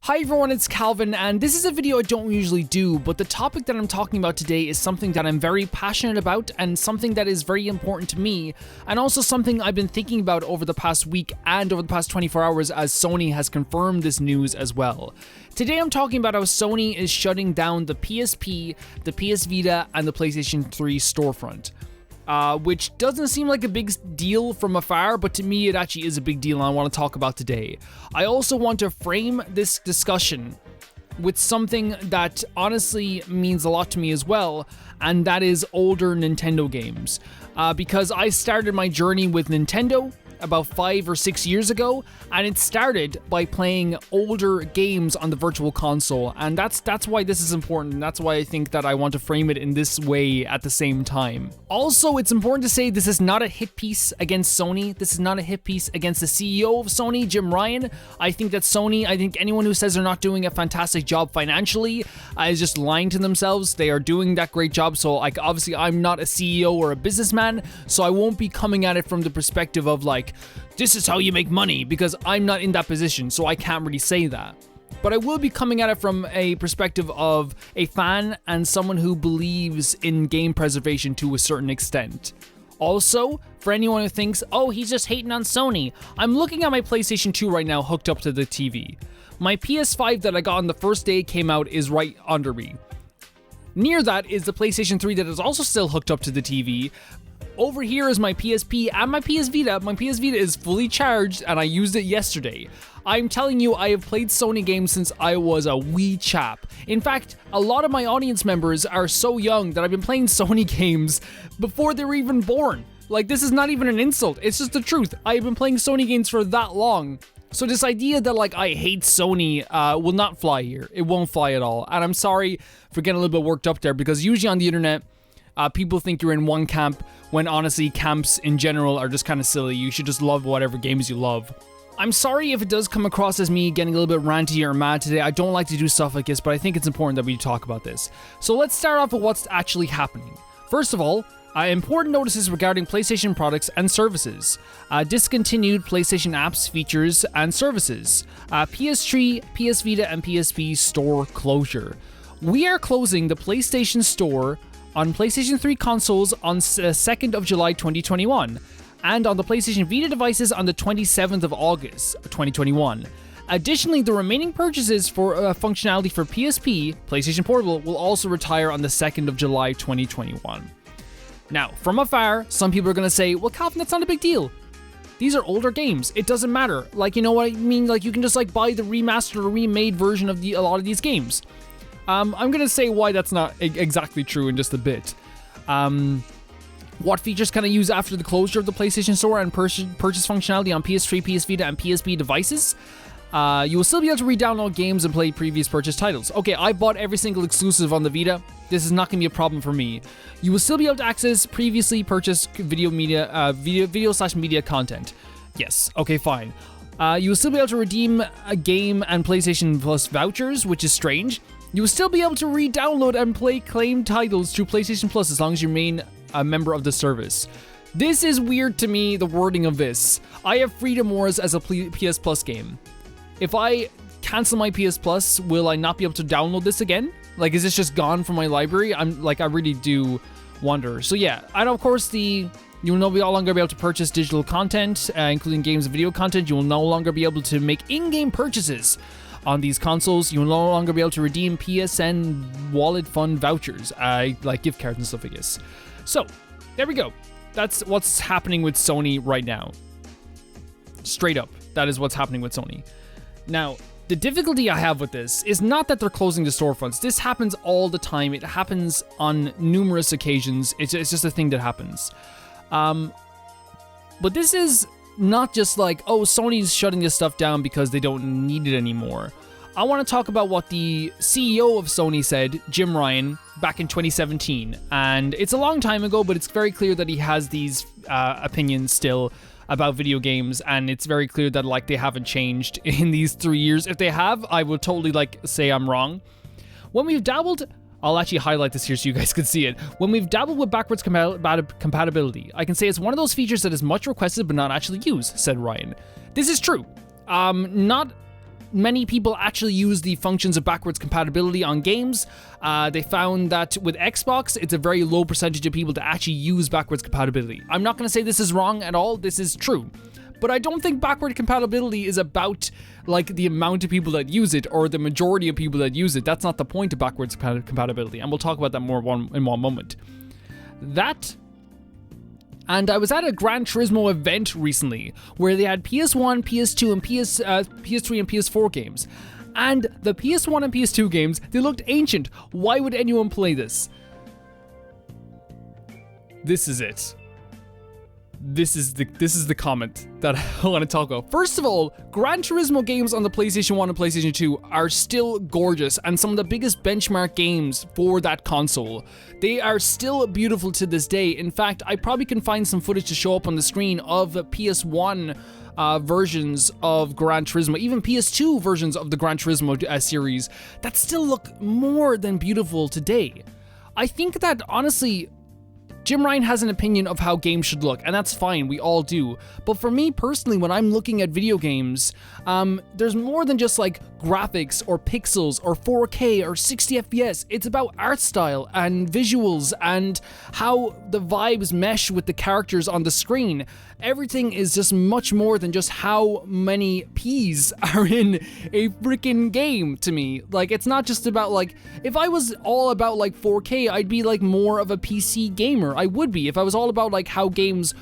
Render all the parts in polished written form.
Hi everyone, it's Calvin, and this is a video I don't usually do, but the topic that I'm talking about today is something that I'm very passionate about and something that is very important to me, and also something I've been thinking about over the past week and over the past 24 hours as Sony has confirmed this news as well. Today I'm talking about how Sony is shutting down the PSP, the PS Vita, and the PlayStation 3 storefront. Which doesn't seem like a big deal from afar, but to me it actually is a big deal and I want to talk about today. I also want to frame this discussion with something that honestly means a lot to me as well, and that is older Nintendo games. Because I started my journey with Nintendo about 5 or 6 years ago, and it started by playing older games on the virtual console, and that's why this is important, and that's why I think that I want to frame it in this way at the same time. Also, it's important to say this is not a hit piece against Sony. This is not a hit piece against the CEO of Sony, Jim Ryan. I think that Sony, I think anyone who says they're not doing a fantastic job financially is just lying to themselves. They are doing that great job, so like obviously I'm not a CEO or a businessman, so I won't be coming at it from the perspective of like, this is how you make money, because I'm not in that position, so I can't really say that. But I will be coming at it from a perspective of a fan and someone who believes in game preservation to a certain extent. Also, for anyone who thinks, oh, he's just hating on Sony, I'm looking at my PlayStation 2 right now hooked up to the TV. My PS5 that I got on the first day it came out is right under me. Near that is the PlayStation 3 that is also still hooked up to the TV. Over here is my PSP and my PS Vita. My PS Vita is fully charged and I used it yesterday. I'm telling you, I have played Sony games since I was a wee chap. In fact, a lot of my audience members are so young that I've been playing Sony games before they were even born. Like, this is not even an insult, it's just the truth. I've been playing Sony games for that long. So this idea that like I hate Sony will not fly here. It won't fly at all. And I'm sorry for getting a little bit worked up there, because usually on the internet, people think you're in one camp when honestly camps in general are just kind of silly. You should just love whatever games you love. I'm sorry if it does come across as me getting a little bit ranty or mad today. I don't like to do stuff like this, but I think it's important that we talk about this. So let's start off with what's actually happening. First of all, important notices regarding PlayStation products and services. Discontinued PlayStation apps, features, and services. PS3, PS Vita, and PSP store closure. We are closing the PlayStation Store on PlayStation 3 consoles on 2nd of July 2021, and on the PlayStation Vita devices on the 27th of August 2021. Additionally, the remaining purchases for functionality for PSP, PlayStation Portable, will also retire on the 2nd of July 2021. Now, from afar, some people are going to say, well, Calvin, that's not a big deal. These are older games. It doesn't matter. Like, you know what I mean? Like, you can just like buy the remastered or remade version of a lot of these games. I'm going to say why that's not exactly true in just a bit. What features can I use after the closure of the PlayStation Store and purchase functionality on PS3, PS Vita, and PSP devices? You will still be able to re-download games and play previous purchased titles. Okay, I bought every single exclusive on the Vita. This is not going to be a problem for me. You will still be able to access previously purchased video media content. Yes, okay, fine. You will still be able to redeem a game and PlayStation Plus vouchers, which is strange. You will still be able to re-download and play claimed titles through PlayStation Plus as long as you remain a member of the service. This is weird to me, the wording of this. I have Freedom Wars as a PS Plus game. If I cancel my PS Plus, will I not be able to download this again? Like, is this just gone from my library? I really do wonder. So yeah, and of course you will no longer be able to purchase digital content, including games and video content. You will no longer be able to make in-game purchases on these consoles. You will no longer be able to redeem PSN Wallet Fund vouchers, like gift cards and stuff, I guess. So, there we go. That's what's happening with Sony right now. Straight up, that is what's happening with Sony. Now, the difficulty I have with this is not that they're closing the storefronts. This happens all the time. It happens on numerous occasions. It's just a thing that happens. But this is not just like, oh, Sony's shutting this stuff down because they don't need it anymore. I want to talk about what the CEO of Sony said, Jim Ryan, back in 2017. And it's a long time ago, but it's very clear that he has these opinions still about video games, and it's very clear that like they haven't changed in these 3 years. If they have, I would totally like say I'm wrong. When we've dabbled, I'll actually highlight this here so you guys can see it. When we've dabbled with backwards compatibility, I can say it's one of those features that is much requested but not actually used, said Ryan. This is true. Not many people actually use the functions of backwards compatibility on games. They found that with Xbox, it's a very low percentage of people to actually use backwards compatibility. I'm not going to say this is wrong at all. This is true. But I don't think backward compatibility is about like the amount of people that use it or the majority of people that use it. That's not the point of backwards compatibility, and we'll talk about that more in one moment. And I was at a Gran Turismo event recently where they had PS1, PS2, and PS3 and PS4 games. And the PS1 and PS2 games, they looked ancient. Why would anyone play this? This is it. This is the comment that I want to talk about. First of all, Gran Turismo games on the PlayStation 1 and PlayStation 2 are still gorgeous and some of the biggest benchmark games for that console. They are still beautiful to this day. In fact, I probably can find some footage to show up on the screen of the PS1 versions of Gran Turismo, even PS2 versions of the Gran Turismo series that still look more than beautiful today. I think that honestly, Jim Ryan has an opinion of how games should look, and that's fine, we all do. But for me personally, when I'm looking at video games, there's more than just like graphics or pixels or 4K or 60 FPS. It's about art style and visuals and how the vibes mesh with the characters on the screen. Everything is just much more than just how many P's are in a freaking game to me. Like, it's not just about like, if I was all about like 4K, I'd be like more of a PC gamer. I would be if I was all about like how games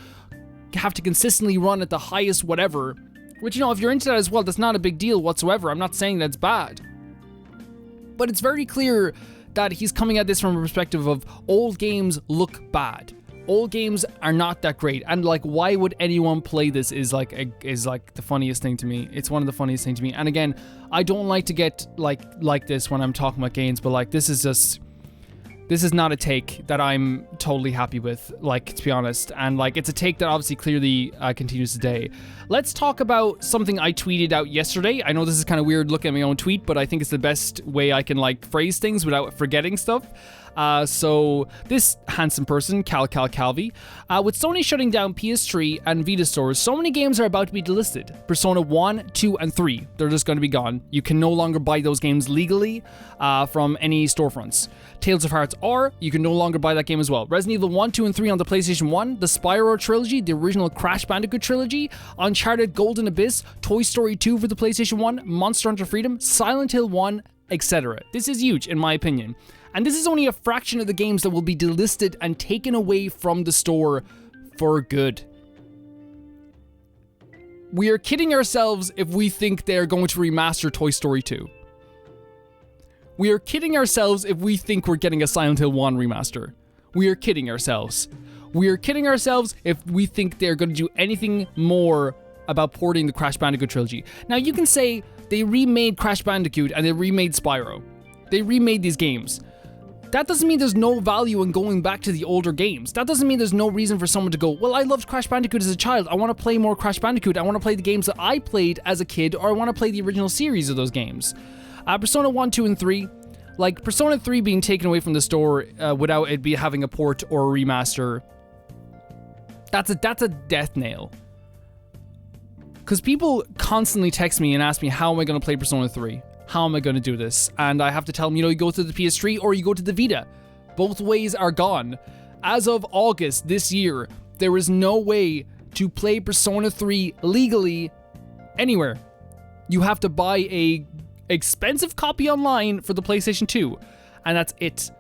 have to consistently run at the highest whatever, which, you know, if you're into that as well, that's not a big deal whatsoever. I'm not saying that's bad, but it's very clear that he's coming at this from a perspective of old games look bad. Old games are not that great, and like, why would anyone play this is like the funniest thing to me. It's one of the funniest things to me. And again, I don't like to get like this when I'm talking about games, but like, this is not a take that I'm totally happy with, like, to be honest. And like, it's a take that obviously clearly continues today. Let's talk about something I tweeted out yesterday. I know this is kind of weird looking at my own tweet, but I think it's the best way I can like phrase things without forgetting stuff. So this handsome person, Calvi, with Sony shutting down PS3 and Vita stores, so many games are about to be delisted. Persona 1, 2, and 3, they're just going to be gone. You can no longer buy those games legally from any storefronts. Tales of Hearts R, you can no longer buy that game as well. Resident Evil 1, 2, and 3 on the PlayStation 1, the Spyro trilogy, the original Crash Bandicoot trilogy, Uncharted Golden Abyss, Toy Story 2 for the PlayStation 1, Monster Hunter Freedom, Silent Hill 1, etc. This is huge in my opinion. And this is only a fraction of the games that will be delisted and taken away from the store for good. We are kidding ourselves if we think they're going to remaster Toy Story 2. We are kidding ourselves if we think we're getting a Silent Hill 1 remaster. We are kidding ourselves. We are kidding ourselves if we think they're going to do anything more about porting the Crash Bandicoot trilogy. Now, you can say they remade Crash Bandicoot and they remade Spyro. They remade these games. That doesn't mean there's no value in going back to the older games. That doesn't mean there's no reason for someone to go, well, I loved Crash Bandicoot as a child. I want to play more Crash Bandicoot. I want to play the games that I played as a kid, or I want to play the original series of those games. Persona 1, 2, and 3. Like, Persona 3 being taken away from the store without it having a port or a remaster. That's a death nail. Because people constantly text me and ask me, how am I going to play Persona 3? How am I going to do this? And I have to tell them, you know, you go to the PS3 or you go to the Vita. Both ways are gone. As of August this year, there is no way to play Persona 3 legally anywhere. You have to buy a expensive copy online for the PlayStation 2, and that's it.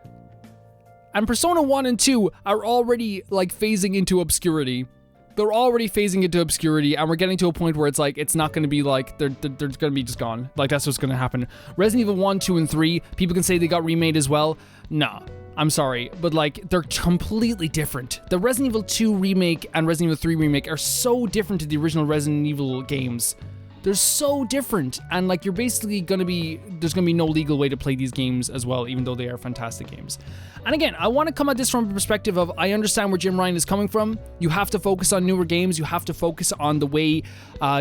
And Persona 1 and 2 are already like phasing into obscurity. They're already phasing into obscurity, and we're getting to a point where it's like, it's not going to be like, they're going to be just gone. Like, that's what's going to happen. Resident Evil 1, 2, and 3, people can say they got remade as well. Nah, I'm sorry, but like, they're completely different. The Resident Evil 2 remake and Resident Evil 3 remake are so different to the original Resident Evil games. They're so different, and like, you're basically gonna be, there's gonna be no legal way to play these games as well, even though they are fantastic games. And again, I want to come at this from a perspective of, I understand where Jim Ryan is coming from. You have to focus on newer games. You have to focus on the way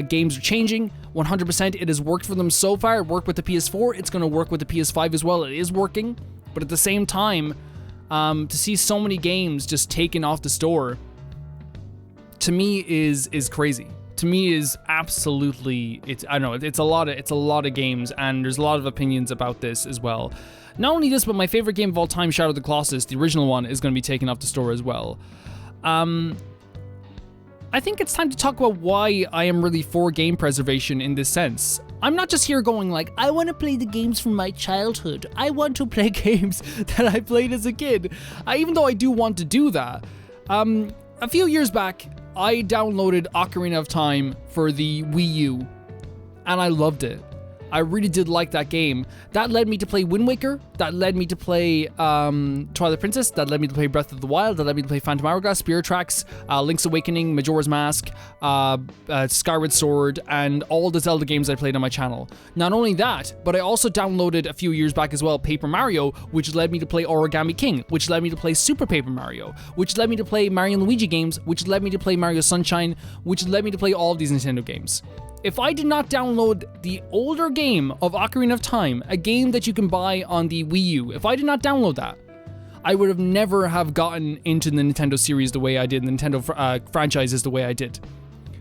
games are changing. 100%, it has worked for them so far. It worked with the PS4. It's going to work with the PS5 as well. It is working. But at the same time, to see so many games just taken off the store, to me is crazy. to me is absolutely, I don't know, it's a lot of games, and there's a lot of opinions about this as well. Not only this, but my favorite game of all time, Shadow of the Colossus, the original one, is going to be taken off the store as well. I think it's time to talk about why I am really for game preservation in this sense. I'm not just here going like, I want to play the games from my childhood. I want to play games that I played as a kid. Even though I do want to do that. A few years back, I downloaded Ocarina of Time for the Wii U, and I loved it. I really did like that game. That led me to play Wind Waker. That led me to play Twilight Princess. That led me to play Breath of the Wild. That led me to play Phantom Hourglass, Spirit Tracks, Link's Awakening, Majora's Mask, Skyward Sword, and all the Zelda games I played on my channel. Not only that, but I also downloaded a few years back as well Paper Mario, which led me to play Origami King, which led me to play Super Paper Mario, which led me to play Mario & Luigi games, which led me to play Mario Sunshine, which led me to play all of these Nintendo games. If I did not download the older game of Ocarina of Time, a game that you can buy on the Wii U, if I did not download that, I would have never have gotten into the Nintendo series the way I did, the Nintendo franchises the way I did.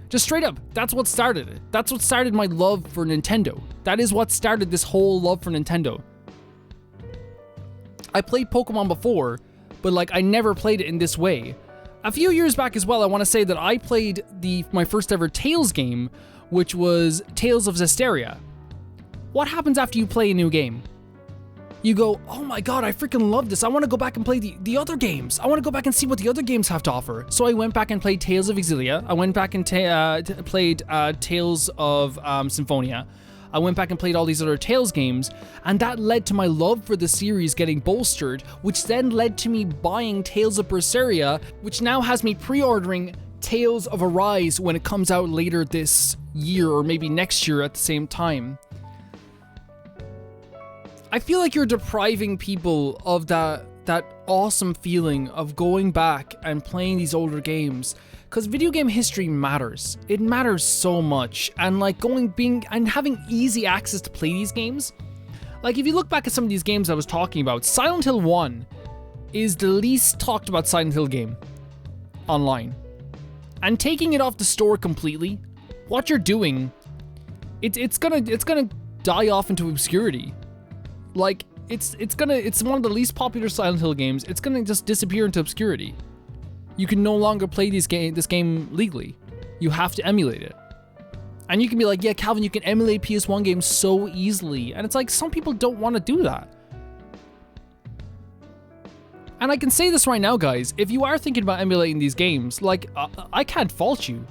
Just straight up, that's what started it. That's what started my love for Nintendo. That is what started this whole love for Nintendo. I played Pokemon before, but like I never played it in this way. A few years back as well, I want to say that I played my first ever Tales game, which was Tales of Zestiria. What happens after you play a new game? You go, oh my god, I freaking love this. I want to go back and play the other games. I want to go back and see what the other games have to offer. So I went back and played Tales of Exilia. I went back and played Tales of Symphonia. I went back and played all these other Tales games, and that led to my love for the series getting bolstered, which then led to me buying Tales of Berseria, which now has me pre-ordering Tales of Arise when it comes out later this year, or maybe next year at the same time. I feel like you're depriving people of that awesome feeling of going back and playing these older games, because video game history matters. It matters so much, and like having easy access to play these games. Like if you look back at some of these games I was talking about, Silent Hill 1 is the least talked about Silent Hill game online. And taking it off the store completely, what you're doing, it's gonna die off into obscurity. Like it's one of the least popular Silent Hill games. It's gonna just disappear into obscurity. You can no longer play this game legally. You have to emulate it. And you can be like, yeah, Calvin, you can emulate PS1 games so easily. And it's like, some people don't want to do that. And I can say this right now, guys, if you are thinking about emulating these games, like, I can't fault you.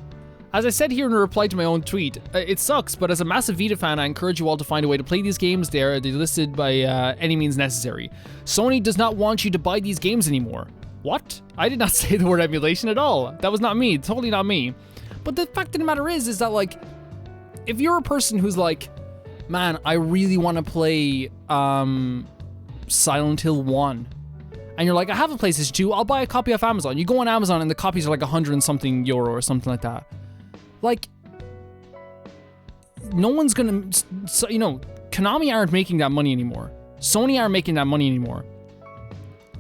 As I said here in a reply to my own tweet, it sucks, but as a massive Vita fan, I encourage you all to find a way to play these games. They're listed by any means necessary. Sony does not want you to buy these games anymore. What? I did not say the word emulation at all. That was not me, totally not me. But the fact of the matter is that, like, if you're a person who's like, man, I really want to play Silent Hill 1, and you're like, I have a PlayStation 2, I'll buy a copy off Amazon. You go on Amazon and the copies are like 100 and something euro or something like that. Like, no one's gonna, Konami aren't making that money anymore. Sony aren't making that money anymore.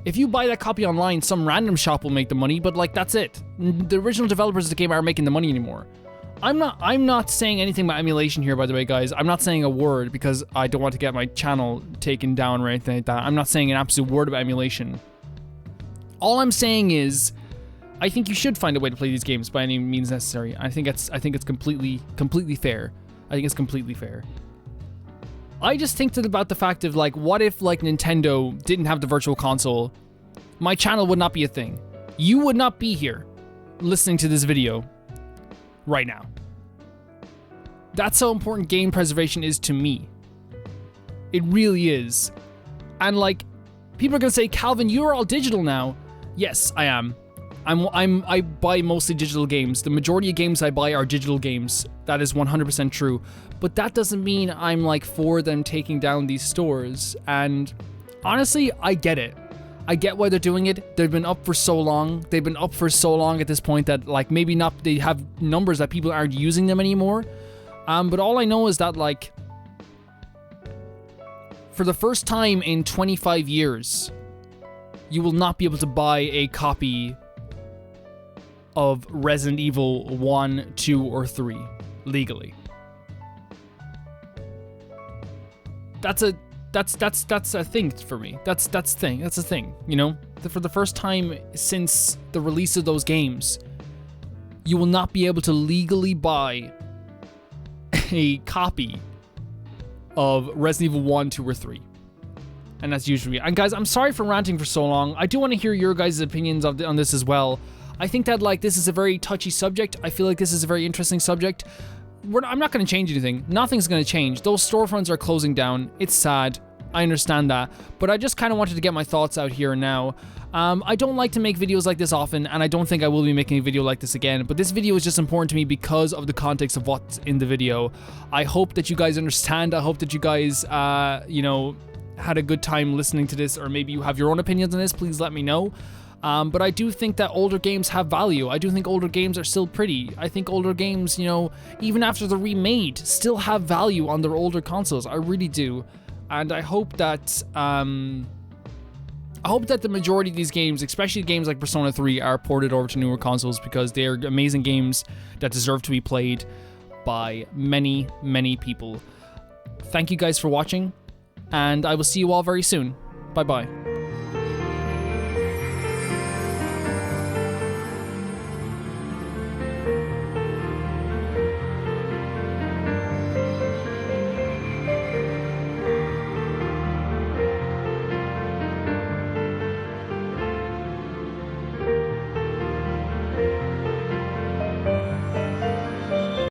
If you buy that copy online, some random shop will make the money, but like, that's it. The original developers of the game aren't making the money anymore. I'm not saying anything about emulation here, by the way, guys. I'm not saying a word because I don't want to get my channel taken down or anything like that. I'm not saying an absolute word about emulation. All I'm saying is, I think you should find a way to play these games by any means necessary. I think it's completely fair. I think it's completely fair. I just think about the fact of like, what if like Nintendo didn't have the Virtual Console? My channel would not be a thing. You would not be here listening to this video right now. That's how important game preservation is to me. It really is. And like, people are gonna say, Calvin, you're all digital now. Yes, I am. I buy mostly digital games. The majority of games I buy are digital games. That is 100% true. But that doesn't mean I'm like for them taking down these stores. And honestly, I get it. I get why they're doing it. They've been up for so long. They've been up for so long at this point that like maybe not, they have numbers that people aren't using them anymore. But all I know is that like, for the first time in 25 years, you will not be able to buy a copy of Resident Evil 1, 2, or 3 legally. That's a thing for me. That's a thing, you know? For the first time since the release of those games, you will not be able to legally buy a copy of Resident Evil 1, 2, or 3. And that's usually... And guys, I'm sorry for ranting for so long. I do want to hear your guys' opinions on this as well. I think that, like, this is a very touchy subject. I feel like this is a very interesting subject. I'm not going to change anything. Nothing's going to change. Those storefronts are closing down. It's sad. I understand that. But I just kind of wanted to get my thoughts out here now. I don't like to make videos like this often, and I don't think I will be making a video like this again, but this video is just important to me because of the context of what's in the video. I hope that you guys understand. I hope that you guys, you know, had a good time listening to this, or maybe you have your own opinions on this. Please let me know. But I do think that older games have value. I do think older games are still pretty. I think older games, you know, even after they're remade, still have value on their older consoles. I really do. And I hope that, the majority of these games, especially games like Persona 3, are ported over to newer consoles because they are amazing games that deserve to be played by many, many people. Thank you guys for watching, and I will see you all very soon. Bye-bye.